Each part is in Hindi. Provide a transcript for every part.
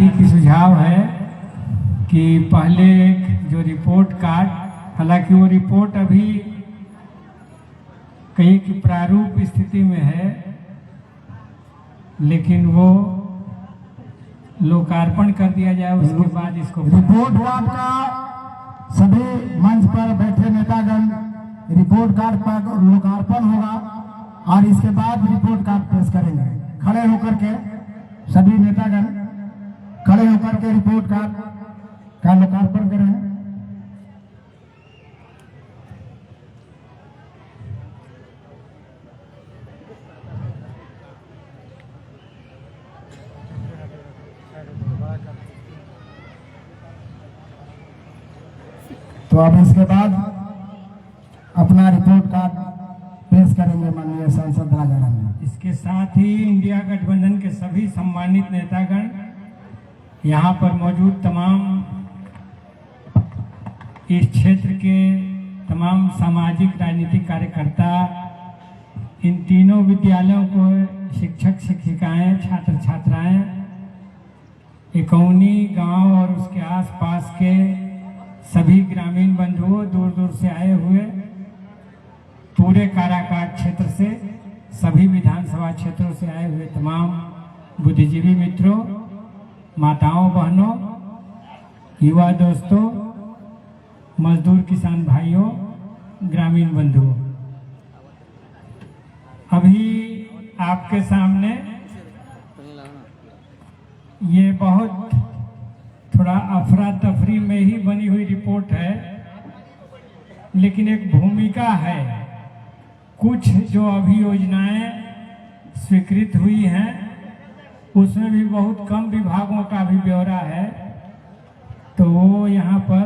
साथी की सुझाव है कि पहले जो रिपोर्ट कार्ड, हालांकि वो रिपोर्ट अभी कहीं की प्रारूप स्थिति में है, लेकिन वो लोकार्पण कर दिया जाए, उसके बाद इसको रिपोर्ट कार्ड का सभी मंच पर बैठे नेतागण रिपोर्ट कार्ड पर लोकार्पण होगा और इसके बाद रिपोर्ट कार्ड पेश करेंगे। खड़े होकर के सभी नेतागण खड़े होकर के रिपोर्ट कार्ड का लोकार्पण करें। तो अब इसके बाद अपना रिपोर्ट कार्ड पेश करेंगे माननीय सांसद राजा रानी। इसके साथ ही इंडिया गठबंधन के सभी सम्मानित नेतागण, यहाँ पर मौजूद तमाम इस क्षेत्र के तमाम सामाजिक राजनीतिक कार्यकर्ता, इन तीनों विद्यालयों को शिक्षक शिक्षिकाएं, छात्र छात्राएं, इकौनी गांव और उसके आसपास के सभी ग्रामीण बंधुओं, दूर दूर से आए हुए, पूरे काराकाट क्षेत्र से, सभी विधानसभा क्षेत्रों से आए हुए तमाम बुद्धिजीवी मित्रों, माताओं बहनों, युवा दोस्तों, मजदूर किसान भाइयों, ग्रामीण बंधुओं, अभी आपके सामने ये बहुत थोड़ा अफरा तफरी में ही बनी हुई रिपोर्ट है, लेकिन एक भूमिका है। कुछ जो अभी योजनाएं स्वीकृत हुई हैं उसमें भी बहुत कम विभागों का भी ब्यौरा है, तो वो यहाँ पर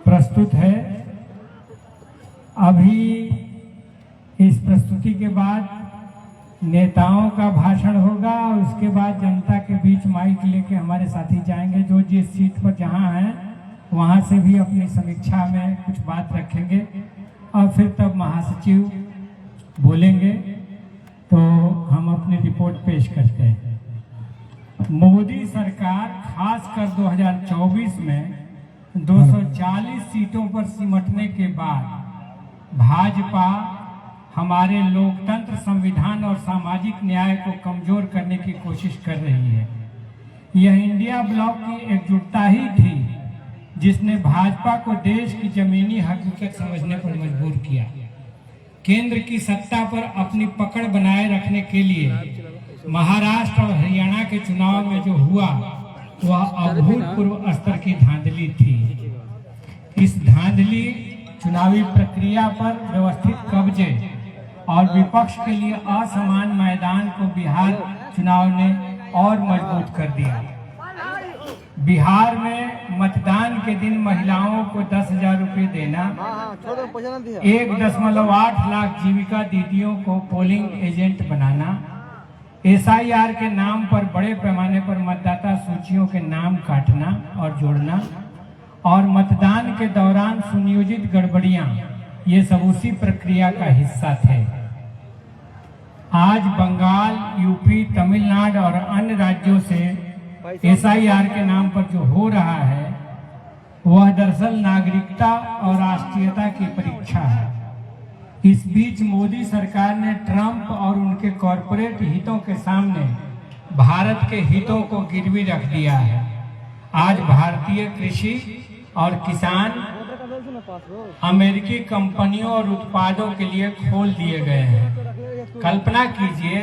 प्रस्तुत है। अभी इस प्रस्तुति के बाद नेताओं का भाषण होगा और उसके बाद जनता के बीच माइक लेके हमारे साथी जाएंगे, जो जिस सीट पर जहाँ हैं वहाँ से भी अपनी समीक्षा में कुछ बात रखेंगे और फिर तब महासचिव बोलेंगे, तो हम अपनी रिपोर्ट पेश करते हैं। मोदी सरकार खासकर 2024 में 240 सीटों पर सिमटने के बाद भाजपा हमारे लोकतंत्र, संविधान और सामाजिक न्याय को कमजोर करने की कोशिश कर रही है। यह इंडिया ब्लॉक की एकजुटता ही थी जिसने भाजपा को देश की जमीनी हकीकत समझने पर मजबूर किया। केंद्र की सत्ता पर अपनी पकड़ बनाए रखने के लिए महाराष्ट्र और हरियाणा के चुनाव में जो हुआ वह अभूतपूर्व स्तर की धांधली थी। इस धांधली चुनावी प्रक्रिया पर व्यवस्थित कब्जे और विपक्ष के लिए असमान मैदान को बिहार चुनाव ने और मजबूत कर दिया। बिहार में मतदान के दिन महिलाओं को 10,000 रुपये देना, 1.8 लाख जीविका दीदियों को पोलिंग एजेंट बनाना, SIR के नाम पर बड़े पैमाने पर मतदाता सूचियों के नाम काटना और जोड़ना और मतदान के दौरान सुनियोजित गड़बड़ियां, ये सब उसी प्रक्रिया का हिस्सा थे। आज बंगाल, यूपी, तमिलनाडु और अन्य राज्यों से SIR के नाम पर जो हो रहा है वह दरअसल नागरिकता और राष्ट्रीयता की परीक्षा है। इस बीच मोदी सरकार ने ट्रंप और उनके कॉरपोरेट हितों के सामने भारत के हितों को गिरवी रख दिया है। आज भारतीय कृषि और किसान अमेरिकी कंपनियों और उत्पादों के लिए खोल दिए गए हैं। कल्पना कीजिए,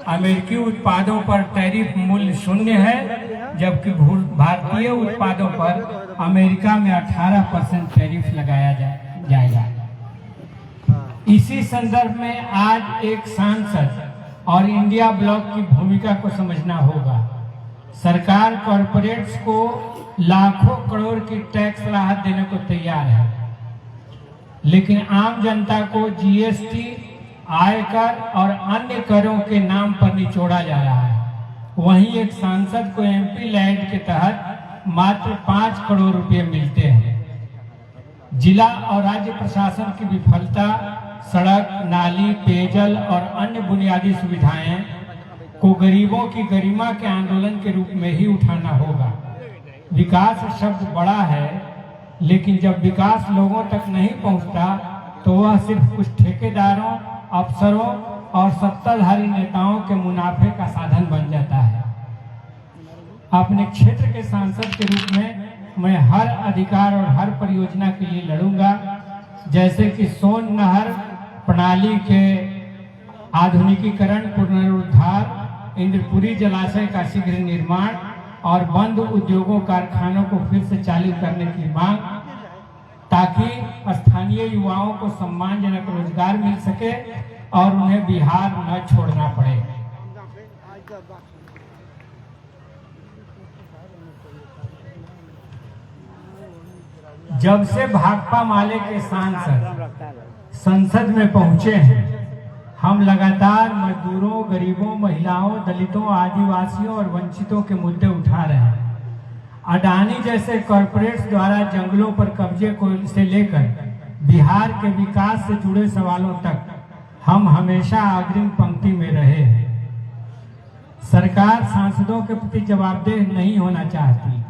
अमेरिकी उत्पादों पर टैरिफ मूल्य 0 है, जबकि भारतीय उत्पादों पर अमेरिका में 18% टैरिफ लगाया जाएगा। इसी संदर्भ में आज एक सांसद और इंडिया ब्लॉक की भूमिका को समझना होगा। सरकार कॉरपोरेट्स को लाखों करोड़ की टैक्स राहत देने को तैयार है, लेकिन आम जनता को GST, आयकर और अन्य करों के नाम पर निचोड़ा जा रहा है। वहीं एक सांसद को MP लैंड के तहत मात्र 5 करोड़ रुपए मिलते हैं। जिला और राज्य प्रशासन की विफलता, सड़क, नाली, पेयजल और अन्य बुनियादी सुविधाएं को गरीबों की गरिमा के आंदोलन के रूप में ही उठाना होगा। विकास शब्द बड़ा है, लेकिन जब विकास लोगों तक नहीं पहुंचता तो वह सिर्फ कुछ ठेकेदारों, अफसरों और सत्ताधारी नेताओं के मुनाफे का साधन बन जाता है। अपने क्षेत्र के सांसद के रूप में मैं हर अधिकार और हर परियोजना के लिए लड़ूंगा, जैसे कि सोन नहर प्रणाली के आधुनिकीकरण, पुनरुद्धार, इंद्रपुरी जलाशय का शीघ्र निर्माण और बंद उद्योगों कारखानों को फिर से चालू करने की मांग, ताकि स्थानीय युवाओं को सम्मानजनक रोजगार मिल सके और उन्हें बिहार न छोड़ना पड़े। जब से भाकपा माले के सांसद संसद में पहुंचे हैं, हम लगातार मजदूरों, गरीबों, महिलाओं, दलितों, आदिवासियों और वंचितों के मुद्दे उठा रहे हैं। अडानी जैसे कॉरपोरेट्स द्वारा जंगलों पर कब्जे को से लेकर बिहार के विकास से जुड़े सवालों तक हम हमेशा अग्रिम पंक्ति में रहे हैं। सरकार सांसदों के प्रति जवाबदेह नहीं होना चाहती।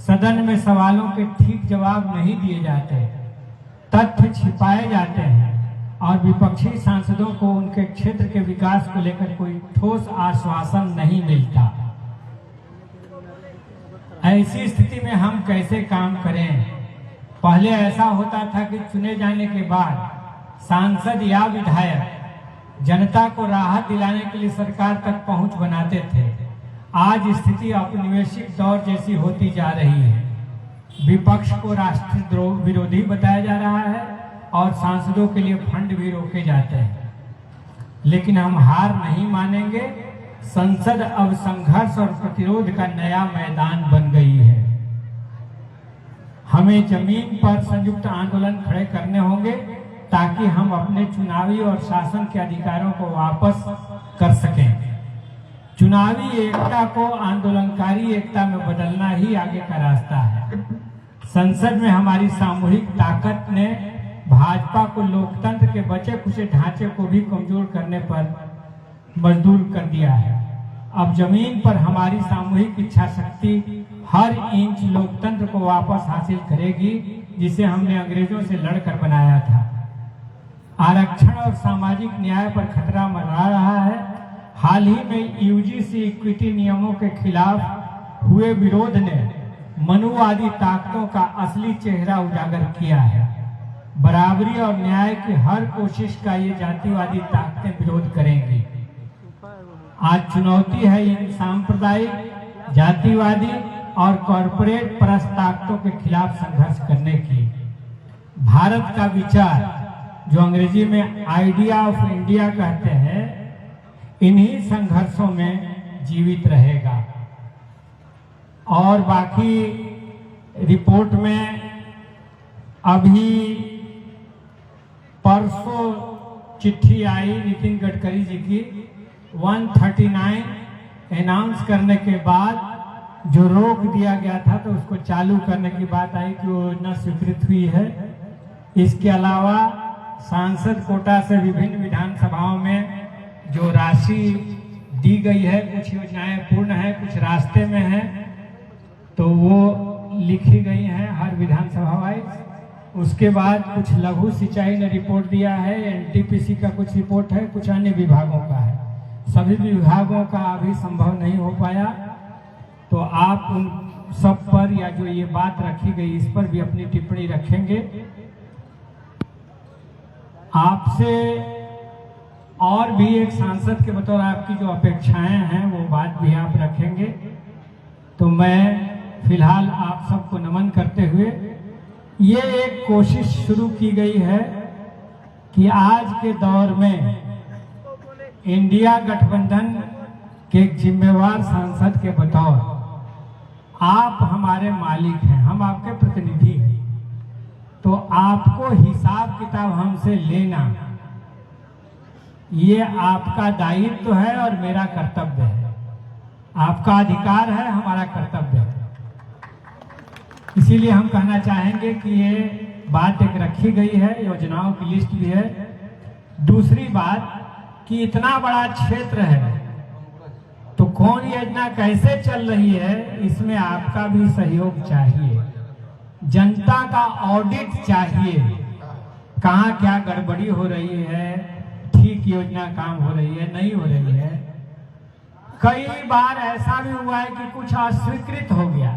सदन में सवालों के ठीक जवाब नहीं दिए जाते, तथ्य छिपाए जाते हैं और विपक्षी सांसदों को उनके क्षेत्र के विकास को लेकर कोई ठोस आश्वासन नहीं मिलता। ऐसी स्थिति में हम कैसे काम करें? पहले ऐसा होता था कि चुने जाने के बाद सांसद या विधायक जनता को राहत दिलाने के लिए सरकार तक पहुंच बनाते थे। आज स्थिति औपनिवेशिक दौर जैसी होती जा रही है। विपक्ष को राष्ट्रद्रोह विरोधी बताया जा रहा है और सांसदों के लिए फंड भी रोके जाते हैं। लेकिन हम हार नहीं मानेंगे। संसद अब संघर्ष और प्रतिरोध का नया मैदान बन गई है। हमें जमीन पर संयुक्त आंदोलन खड़े करने होंगे ताकि हम अपने चुनावी और शासन के अधिकारों को वापस कर सकें। चुनावी एकता को आंदोलनकारी एकता में बदलना ही आगे का रास्ता है। संसद में हमारी सामूहिक ताकत ने भाजपा को लोकतंत्र के बचे खुचे ढांचे को भी कमजोर करने पर मजबूर कर दिया है। अब जमीन पर हमारी सामूहिक इच्छा शक्ति हर इंच लोकतंत्र को वापस हासिल करेगी, जिसे हमने अंग्रेजों से लड़कर बनाया था। आरक्षण और सामाजिक न्याय पर खतरा मंडरा रहा है। हाल ही में यूजीसी इक्विटी नियमों के खिलाफ हुए विरोध ने मनुवादी ताकतों का असली चेहरा उजागर किया है। बराबरी और न्याय की हर कोशिश का ये जातिवादी ताकतें विरोध करेंगी। आज चुनौती है इन सांप्रदायिक, जातिवादी और कॉरपोरेट परस्त ताकतों के खिलाफ संघर्ष करने की। भारत का विचार, जो अंग्रेजी में आइडिया ऑफ इंडिया कहते हैं, इन्हीं संघर्षों में जीवित रहेगा। और बाकी रिपोर्ट में अभी परसों चिट्ठी आई नितिन गडकरी जी की 139 अनाउंस करने के बाद जो रोक दिया गया था तो उसको चालू करने की बात आई कि योजना स्वीकृत हुई है। इसके अलावा सांसद कोटा से विभिन्न विधानसभाओं में जो राशि दी गई है, कुछ योजनाएं पूर्ण है, कुछ रास्ते में है, तो वो लिखी गई हैं हर विधानसभा वाइज। उसके बाद कुछ लघु सिंचाई ने रिपोर्ट दिया है, एनटीपीसी का कुछ रिपोर्ट है, कुछ अन्य विभागों का है। सभी विभागों का अभी संभव नहीं हो पाया, तो आप उन सब पर या जो ये बात रखी गई इस पर भी अपनी टिप्पणी रखेंगे। आपसे और भी एक सांसद के बतौर आपकी जो अपेक्षाएं हैं वो बात भी आप रखेंगे। तो मैं फिलहाल आप सबको नमन करते हुए ये एक कोशिश शुरू की गई है कि आज के दौर में इंडिया गठबंधन के जिम्मेवार सांसद के बतौर आप हमारे मालिक हैं, हम आपके प्रतिनिधि हैं, तो आपको हिसाब किताब हमसे लेना ये आपका दायित्व है और मेरा कर्तव्य है। आपका अधिकार है, हमारा कर्तव्य है। इसीलिए हम कहना चाहेंगे कि ये बात एक रखी गई है, योजनाओं की लिस्ट भी है। दूसरी बात कि इतना बड़ा क्षेत्र है कौन योजना कैसे चल रही है, इसमें आपका भी सहयोग चाहिए। जनता का ऑडिट चाहिए, कहाँ क्या गड़बड़ी हो रही है, ठीक योजना काम हो रही है नहीं हो रही है। कई बार ऐसा भी हुआ है कि कुछ अस्वीकृत हो गया,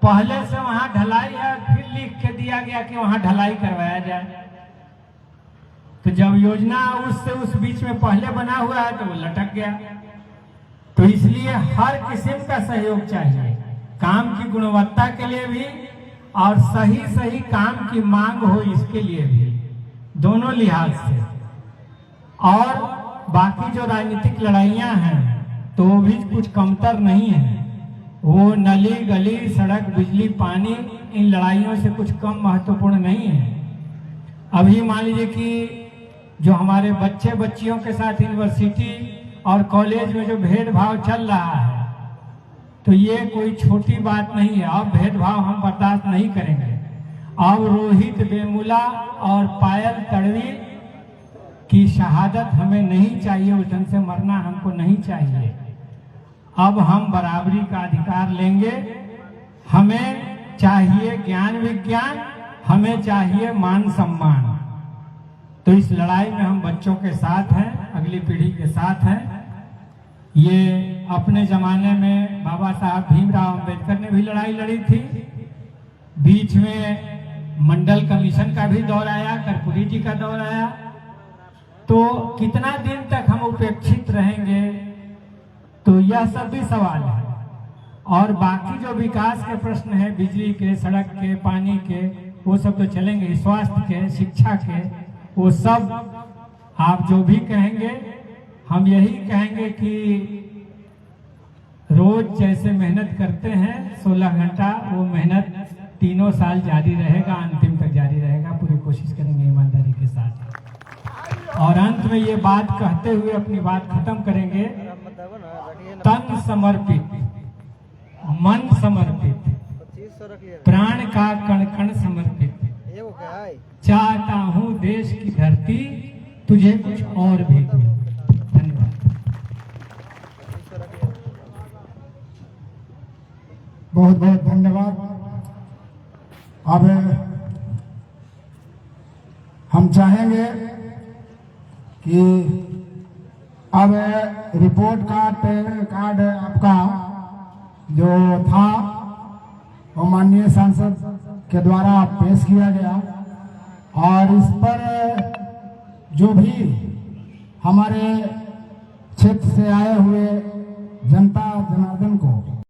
पहले से वहां ढलाई है, फिर लिख के दिया गया कि वहां ढलाई करवाया जाए। तो जब योजना उससे उस बीच में पहले बना हुआ है तो वो लटक गया। तो इसलिए हर किस्म का सहयोग चाहिए, काम की गुणवत्ता के लिए भी और सही सही काम की मांग हो इसके लिए भी, दोनों लिहाज से। और बाकी जो राजनीतिक लड़ाइयां हैं तो वो भी कुछ कमतर नहीं है। वो नली गली सड़क बिजली पानी इन लड़ाइयों से कुछ कम महत्वपूर्ण नहीं है। अभी मान लीजिए कि जो हमारे बच्चे बच्चियों के साथ यूनिवर्सिटी और कॉलेज में जो भेदभाव चल रहा है, तो ये कोई छोटी बात नहीं है। अब भेदभाव हम बर्दाश्त नहीं करेंगे। अब रोहित वेमुला और पायल तड़वी की शहादत हमें नहीं चाहिए, उस ढंग से मरना हमको नहीं चाहिए। अब हम बराबरी का अधिकार लेंगे। हमें चाहिए ज्ञान विज्ञान, हमें चाहिए मान सम्मान। तो इस लड़ाई में हम बच्चों के साथ हैं, अगली पीढ़ी के साथ हैं। ये अपने जमाने में बाबा साहब भीमराव अंबेडकर ने भी लड़ाई लड़ी थी। बीच में मंडल कमीशन का भी दौर आया, कर्पूरी जी का दौर आया। तो कितना दिन तक हम उपेक्षित रहेंगे, तो यह सब भी सवाल है। और बाकी जो विकास के प्रश्न है, बिजली के, सड़क के, पानी के, वो सब तो चलेंगे, स्वास्थ्य के, शिक्षा के, वो सब आप जो भी कहेंगे हम यही कहेंगे कि रोज जैसे मेहनत करते हैं 16 घंटा, वो मेहनत 3 साल जारी रहेगा, अंतिम तक जारी रहेगा। पूरी कोशिश करेंगे ईमानदारी के साथ। और अंत में ये बात कहते हुए अपनी बात खत्म करेंगे, तन समर्पित, मन समर्पित, प्राण का कण कण समर्पित, चाहता हूँ देश की धरती तुझे कुछ और भी दे। धन्यवाद। बहुत बहुत धन्यवाद। अब हम चाहेंगे कि अब रिपोर्ट कार्ड आपका जो था वो माननीय सांसद के द्वारा पेश किया गया, और इस पर जो भी हमारे क्षेत्र से आए हुए जनता जनार्दन को